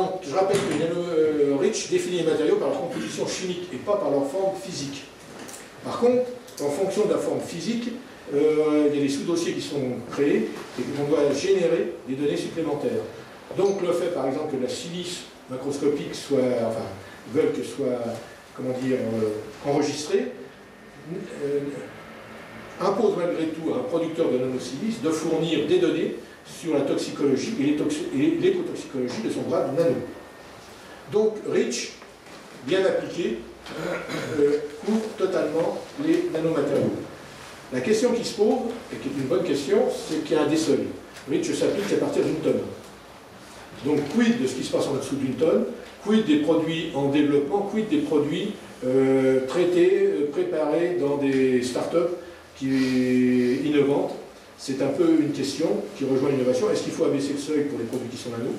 Donc, je rappelle que Rich définit les matériaux par leur composition chimique et pas par leur forme physique. Par contre, en fonction de la forme physique, il y a des sous-dossiers qui sont créés et on doit générer des données supplémentaires. Donc le fait par exemple que la silice macroscopique veulent que soit, comment dire, enregistrée, impose malgré tout à un producteur de nanosilice de fournir des données sur la toxicologie et l'écotoxicologie de son grade nano. Donc Rich, bien appliqué, couvre totalement les nanomatériaux. La question qui se pose, et qui est une bonne question, c'est qu'il y a un des seuils. Rich s'applique à partir d'une tonne. Donc quid de ce qui se passe en dessous d'une tonne, quid des produits en développement, quid des produits traités, préparés dans des startups innovantes. C'est un peu une question qui rejoint l'innovation. Est-ce qu'il faut abaisser le seuil pour les produits qui sont nano?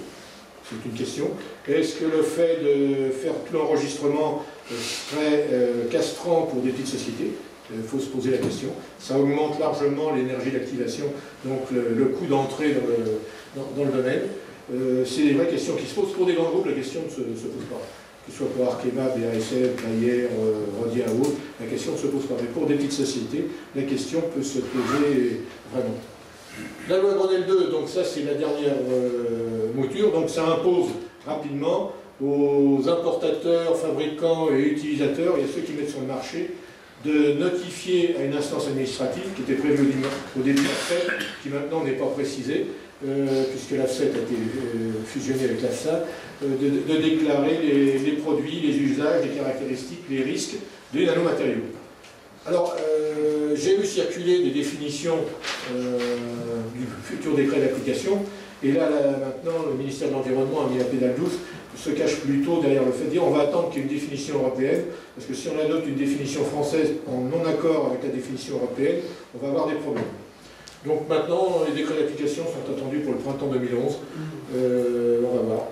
C'est une question. Est-ce que le fait de faire tout l'enregistrement serait castrant pour des petites sociétés? Il faut se poser la question. Ça augmente largement l'énergie d'activation, donc le coût d'entrée dans le domaine. C'est des vraies questions qui se posent. Pour des grands groupes, la question ne se pose pas. Que ce soit pour Arkema, BASF, Bayer, Rhodia ou autre, la question ne se pose pas. Mais pour des petites sociétés, la question peut se poser vraiment. La loi Grenelle 2, donc ça c'est la dernière mouture, donc ça impose rapidement aux importateurs, fabricants et utilisateurs, et à ceux qui mettent sur le marché, de notifier à une instance administrative qui était prévue au début de l'AFCET, qui maintenant n'est pas précisée, puisque l'AFCET a été fusionné avec l'AFSA, de déclarer les produits, les usages, les caractéristiques, les risques des nanomatériaux. Alors, j'ai vu circuler des définitions du futur décret d'application, et là, maintenant, le ministère de l'Environnement a mis la pédale douce, se cache plutôt derrière le fait de dire on va attendre qu'il y ait une définition européenne, parce que si on adopte une définition française en non-accord avec la définition européenne, on va avoir des problèmes. Donc maintenant, les décrets d'application sont attendus pour le printemps 2011. On va voir.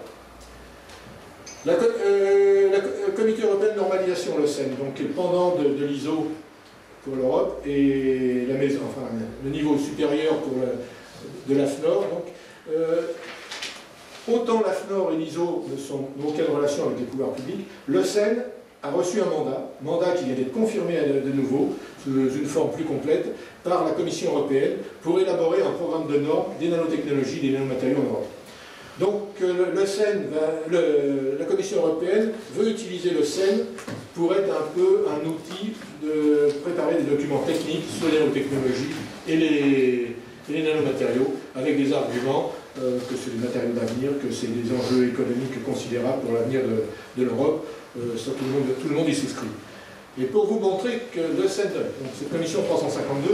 Le Comité européen de normalisation, le CEN, donc qui est le pendant de l'ISO pour l'Europe, et le niveau supérieur de l'AFNOR. Autant l'AFNOR et l'ISO n'ont aucune relation avec les pouvoirs publics, le CEN a reçu un mandat qui vient d'être confirmé de nouveau, sous une forme plus complète, par la Commission européenne, pour élaborer un programme de normes des nanotechnologies, des nanomatériaux en Europe. Donc le CEN, la Commission européenne veut utiliser le CEN pour être un peu un outil de préparer des documents techniques sur les nanotechnologies et les nanomatériaux, avec des arguments que c'est des matériaux d'avenir, que c'est des enjeux économiques considérables pour l'avenir de l'Europe. Ça, tout le monde y souscrit. Et pour vous montrer que le CEN, donc cette commission 352,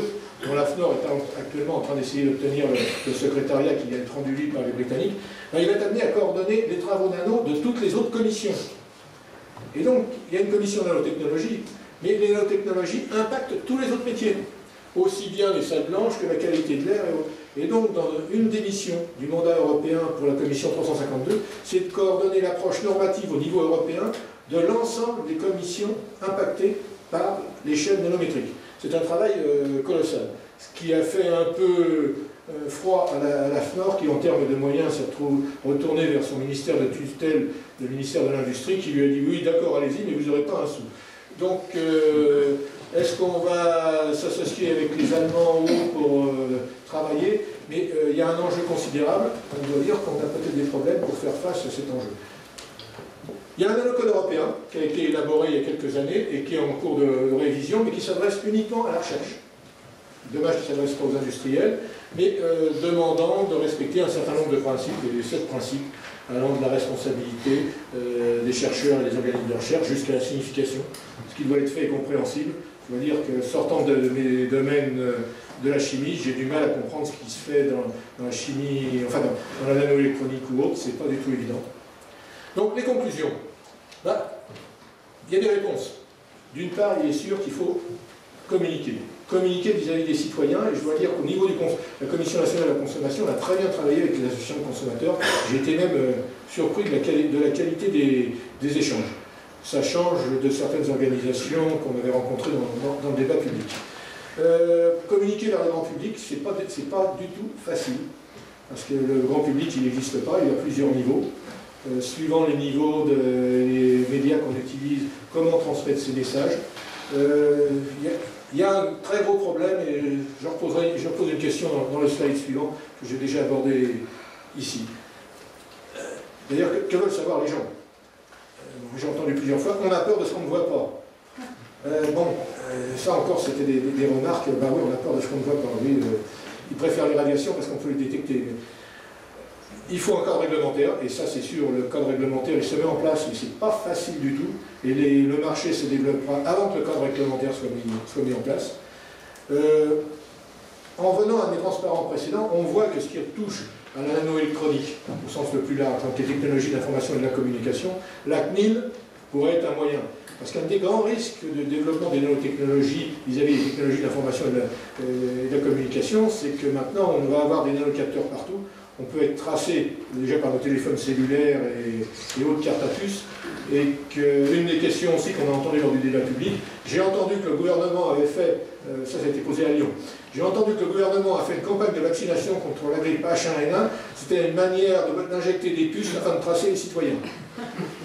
dont l'AFNOR est actuellement en train d'essayer d'obtenir le secrétariat qui vient d'être rendu libre par les Britanniques, il va être amené à coordonner les travaux nano de toutes les autres commissions. Et donc, il y a une commission nanotechnologie, mais les nanotechnologies impactent tous les autres métiers, aussi bien les salles blanches que la qualité de l'air et autres. Et donc, dans une des missions du mandat européen pour la commission 352, c'est de coordonner l'approche normative au niveau européen de l'ensemble des commissions impactées par l'échelle nanométrique. C'est un travail colossal. Ce qui a fait un peu froid à la FNOR, qui en termes de moyens s'est retourné vers son ministère de tutelle, le ministère de l'Industrie, qui lui a dit oui, d'accord, allez-y, mais vous n'aurez pas un sou. Donc, est-ce qu'on va s'associer avec les Allemands ou pour travailler? Mais il y a un enjeu considérable. On doit dire qu'on a peut-être des problèmes pour faire face à cet enjeu. Il y a un nanocode européen qui a été élaboré il y a quelques années et qui est en cours de révision, mais qui s'adresse uniquement à la recherche. Dommage qu'il ne s'adresse pas aux industriels, mais demandant de respecter un certain nombre de principes, et 7 principes, allant de la responsabilité des chercheurs et des organismes de recherche jusqu'à la signification. Ce qui doit être fait est compréhensible. Je dois dire que sortant de mes domaines de la chimie, j'ai du mal à comprendre ce qui se fait dans la chimie, enfin dans la nanoélectronique ou autre, c'est pas du tout évident. Donc les conclusions. Il y a des réponses. D'une part, il est sûr qu'il faut communiquer. Communiquer vis-à-vis des citoyens, et je dois dire qu'au niveau de la Commission nationale de la consommation, on a très bien travaillé avec les associations de consommateurs. J'ai été même surpris de la qualité des échanges. Ça change de certaines organisations qu'on avait rencontrées dans le débat public. Communiquer vers le grand public, c'est pas du tout facile, parce que le grand public, il n'existe pas, il y a plusieurs niveaux. suivant les niveaux des médias qu'on utilise, comment transmettre ces messages. Il y a un très gros problème, et je repose une question dans le slide suivant, que j'ai déjà abordé ici. D'ailleurs, que veulent savoir les gens? J'ai entendu plusieurs fois, on a peur de ce qu'on ne voit pas. Ça encore, c'était des remarques, bah oui, on a peur de ce qu'on ne voit pas. Oui, ils préfèrent les radiations parce qu'on peut les détecter. Il faut un cadre réglementaire, et ça c'est sûr, le cadre réglementaire il se met en place, mais c'est pas facile du tout, et le marché se développera avant que le cadre réglementaire soit mis en place. En venant à mes transparents précédents, on voit que ce qui touche à la nanoélectronique, au sens le plus large, donc les technologies de l'information et de la communication, la CNIL pourrait être un moyen. Parce qu'un des grands risques de développement des nanotechnologies vis-à-vis des technologies de l'information et de la communication, c'est que maintenant on va avoir des nanocapteurs partout. On peut être tracé déjà par nos téléphones cellulaires et autres cartes à puce. Et qu'une des questions aussi qu'on a entendues lors du débat public, j'ai entendu que le gouvernement avait fait, ça a été posé à Lyon, j'ai entendu que le gouvernement a fait une campagne de vaccination contre la grippe H1N1, c'était une manière d'injecter des puces afin de tracer les citoyens.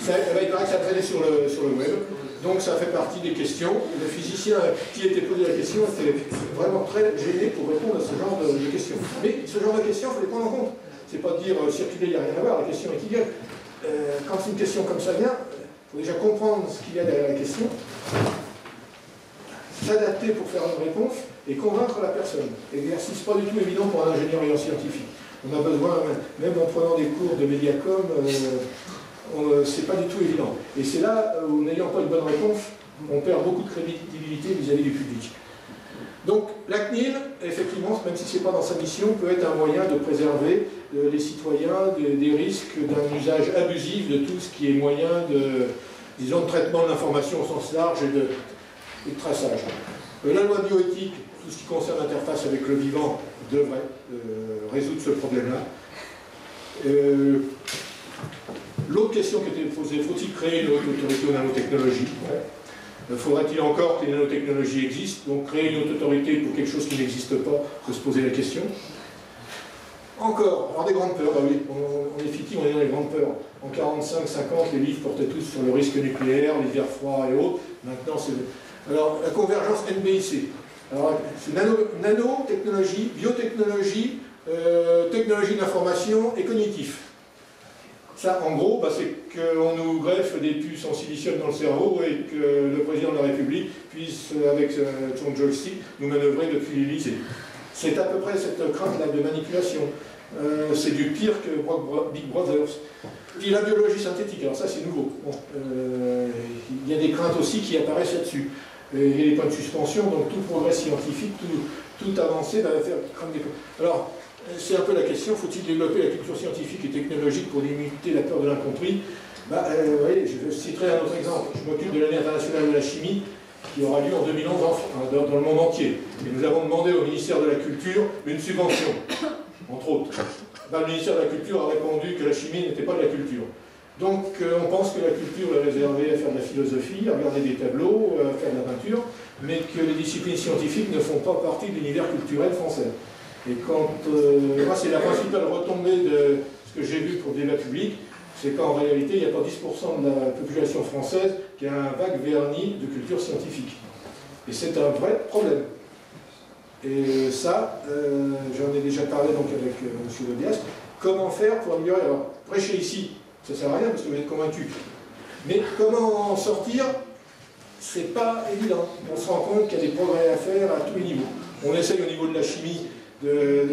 Il paraît que ça traînait sur le web, donc ça fait partie des questions. Le physicien qui était posé la question était vraiment très gêné pour répondre à ce genre de questions. Mais ce genre de questions, il faut les prendre en compte. C'est pas dire circuler, il n'y a rien à voir, la question est qui vient. Quand une question comme ça vient, il faut déjà comprendre ce qu'il y a derrière la question, s'adapter pour faire une réponse et convaincre la personne. Exercice pas du tout évident pour un ingénieur et un scientifique. On a besoin, même en prenant des cours de médiacom, c'est pas du tout évident. Et c'est là où, n'ayant pas une bonne réponse, on perd beaucoup de crédibilité vis-à-vis du public. Donc la CNIL, effectivement, même si ce n'est pas dans sa mission, peut être un moyen de préserver les citoyens des risques d'un usage abusif de tout ce qui est moyen de, disons, de traitement de l'information au sens large et de traçage. La loi bioéthique, tout ce qui concerne l'interface avec le vivant, devrait résoudre ce problème-là. L'autre question qui était posée, faut-il créer une haute autorité aux nanotechnologies? Faudrait-il encore que les nanotechnologies existent? Donc créer une haute autorité pour quelque chose qui n'existe pas, il faut se poser la question. Encore, alors des grandes peurs, bah oui, on est fictif, on est dans les grandes peurs. En 45-50, les livres portaient tous sur le risque nucléaire, les guerres froides et autres. Maintenant, c'est... Alors, la convergence NBIC. Alors, c'est nanotechnologie, biotechnologie, technologie d'information et cognitif. Ça, en gros, bah, c'est qu'on nous greffe des puces en silicium dans le cerveau et que le président de la République puisse, avec son joystick, nous manœuvrer depuis l'Élysée. C'est à peu près cette crainte-là de manipulation. C'est du pire que Big Brothers. Puis la biologie synthétique, alors ça c'est nouveau. Bon, il y a des craintes aussi qui apparaissent là-dessus. Il y a des points de suspension, donc tout progrès scientifique, toute avancée va faire craindre des points. Alors, c'est un peu la question, faut-il développer la culture scientifique et technologique pour limiter la peur de l'incompris? Bah, vous voyez, je citerai un autre exemple. Je m'occupe de l'année internationale de la chimie, qui aura lieu en 2011 dans le monde entier. Et nous avons demandé au ministère de la Culture une subvention, entre autres. Ben, le ministère de la Culture a répondu que la chimie n'était pas de la culture. Donc on pense que la culture est réservée à faire de la philosophie, à regarder des tableaux, à faire de la peinture, mais que les disciplines scientifiques ne font pas partie de l'univers culturel français. Et quand, moi c'est la principale retombée de ce que j'ai vu pour le débat public, c'est qu'en réalité, il n'y a pas 10% de la population française qui a un vague vernis de culture scientifique. Et c'est un vrai problème. Et ça, j'en ai déjà parlé donc avec M. Lodias, comment faire pour améliorer? Alors, prêcher ici, ça ne sert à rien parce que vous êtes convaincus. Mais comment en sortir? C'est pas évident. On se rend compte qu'il y a des progrès à faire à tous les niveaux. On essaye au niveau de la chimie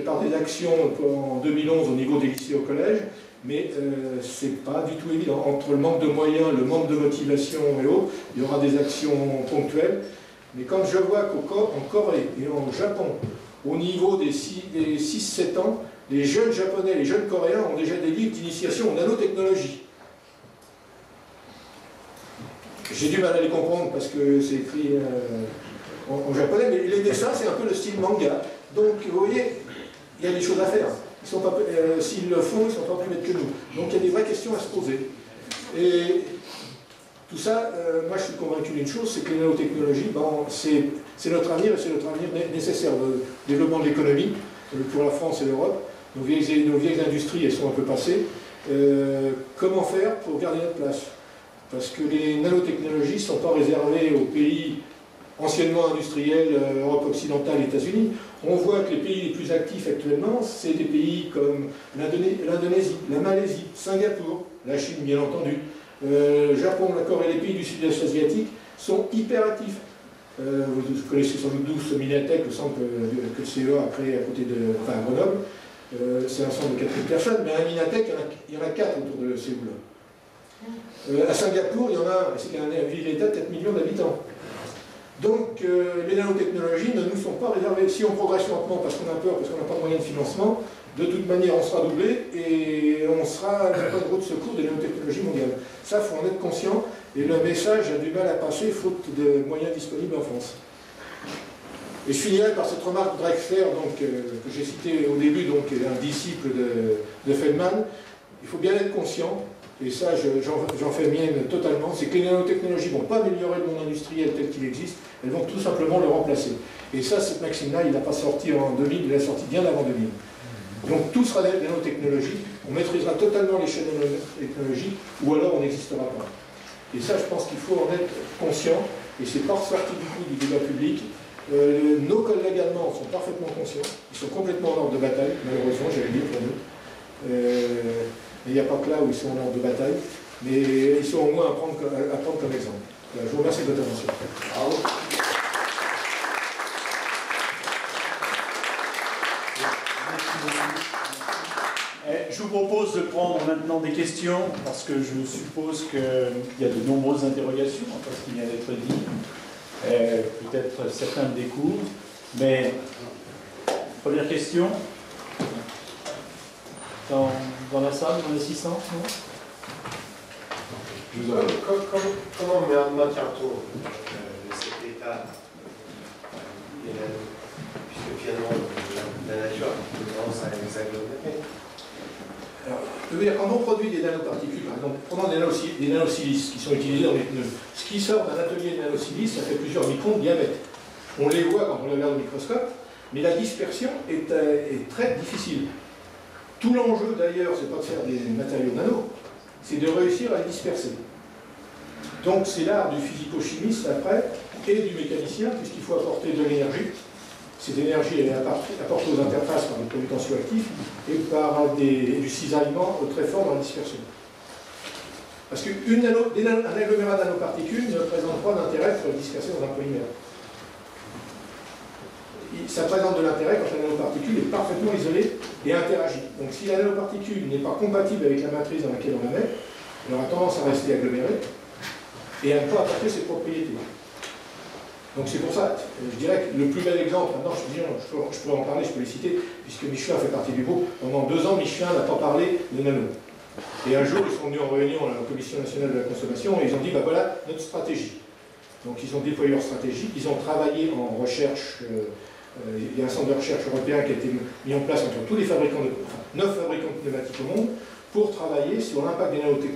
par des actions en 2011 au niveau des lycées au collège, mais c'est pas du tout évident. Entre le manque de moyens, le manque de motivation et autres, il y aura des actions ponctuelles. Mais quand je vois qu'en Corée et en Japon, au niveau des 6-7 ans, les jeunes japonais, les jeunes coréens ont déjà des livres d'initiation aux nanotechnologies. J'ai du mal à les comprendre parce que c'est écrit en japonais, mais les dessins, c'est un peu le style manga. Donc, vous voyez, il y a des choses à faire. S'ils le font, ils ne sont pas plus bêtes que nous. Donc, il y a des vraies questions à se poser. Et tout ça, moi, je suis convaincu d'une chose, c'est que les nanotechnologies, bon, c'est notre avenir, et c'est notre avenir nécessaire. Le développement de l'économie, pour la France et l'Europe. Nos vieilles industries, elles sont un peu passées. Comment faire pour garder notre place? Parce que les nanotechnologies ne sont pas réservées aux pays anciennement industriels, Europe occidentale, États-Unis. On voit que les pays les plus actifs actuellement, c'est des pays comme l'Indonésie, la Malaisie, Singapour, la Chine bien entendu, Japon, la Corée, les pays du sud-est asiatique sont hyper actifs. Vous connaissez sans doute tous Minatech, le centre que le CEA a créé à côté de, enfin à Grenoble. C'est un centre de 4000 personnes, mais à Minatech, il y en a 4 autour de Séoul. À Singapour, il y en a, c'est une ville-État de 4 millions d'habitants. Donc les nanotechnologies ne nous sont pas réservées. Si on progresse lentement parce qu'on a peur, parce qu'on n'a pas de moyens de financement, de toute manière on sera doublé et on sera le point de route de secours des nanotechnologies mondiales. Ça, il faut en être conscient et le message a du mal à passer faute de moyens disponibles en France. Et je finirai par cette remarque de Drexler, que j'ai cité au début, donc un disciple de Feldman. Il faut bien être conscient, et ça j'en fais mienne totalement, c'est que les nanotechnologies ne vont pas améliorer le monde industriel tel qu'il existe, elles vont tout simplement le remplacer. Et ça, cette maxime-là, il n'a pas sorti en 2000, il l'a sorti bien avant 2000. Donc tout sera des nanotechnologies, on maîtrisera totalement les chaînes de nanotechnologies, ou alors on n'existera pas. Et ça, je pense qu'il faut en être conscient, et c'est pas sorti du tout du débat public. Nos collègues allemands sont parfaitement conscients, ils sont complètement en ordre de bataille, malheureusement, j'allais dire pour nous. Il n'y a pas que là où ils sont en ordre de bataille, mais ils sont au moins à prendre comme exemple. Je vous remercie de votre attention. Bravo. Je vous propose de prendre maintenant des questions, parce que je suppose qu'il y a de nombreuses interrogations entre ce qui vient d'être dit. Peut-être certains me découvrent, mais première question dans la salle, dans l'assistance, non? Comment maintient-on cet état des nanos, puisque finalement la nature a tendance à les agglomérer? Alors, je veux dire, quand on produit des nanoparticules, par exemple, prenons des nanosilices qui sont utilisés dans les pneus, ce qui sort d'un atelier de nanosilice, ça fait plusieurs microns de diamètre. On les voit quand on les regarde au microscope, mais la dispersion est très difficile. Tout l'enjeu d'ailleurs, c'est pas de faire des matériaux nano, c'est de réussir à les disperser. Donc c'est l'art du physico-chimiste après, et du mécanicien, puisqu'il faut apporter de l'énergie. Cette énergie est apportée aux interfaces par des produits tensioactifs et par du cisaillement très fort dans la dispersion. Parce qu'un agglomérat de nanoparticules ne présente pas d'intérêt pour le disperser dans un polymère. Ça présente de l'intérêt quand la nanoparticule est parfaitement isolée et interagit. Donc si la nanoparticule n'est pas compatible avec la matrice dans laquelle on la met, elle aura tendance à rester agglomérée et à ne pas apporter ses propriétés. Donc c'est pour ça, je dirais que le plus bel exemple, maintenant je pourrais en parler, je peux les citer, puisque Michelin fait partie du groupe. Pendant 2 ans, Michelin n'a pas parlé de nano. Et un jour, ils sont venus en réunion à la Commission nationale de la consommation et ils ont dit, ben voilà notre stratégie. Donc ils ont déployé leur stratégie, ils ont travaillé en recherche, il y a un centre de recherche européen qui a été mis en place entre tous les fabricants, 9 fabricants de pneumatiques au monde, pour travailler sur l'impact des nanotechnologies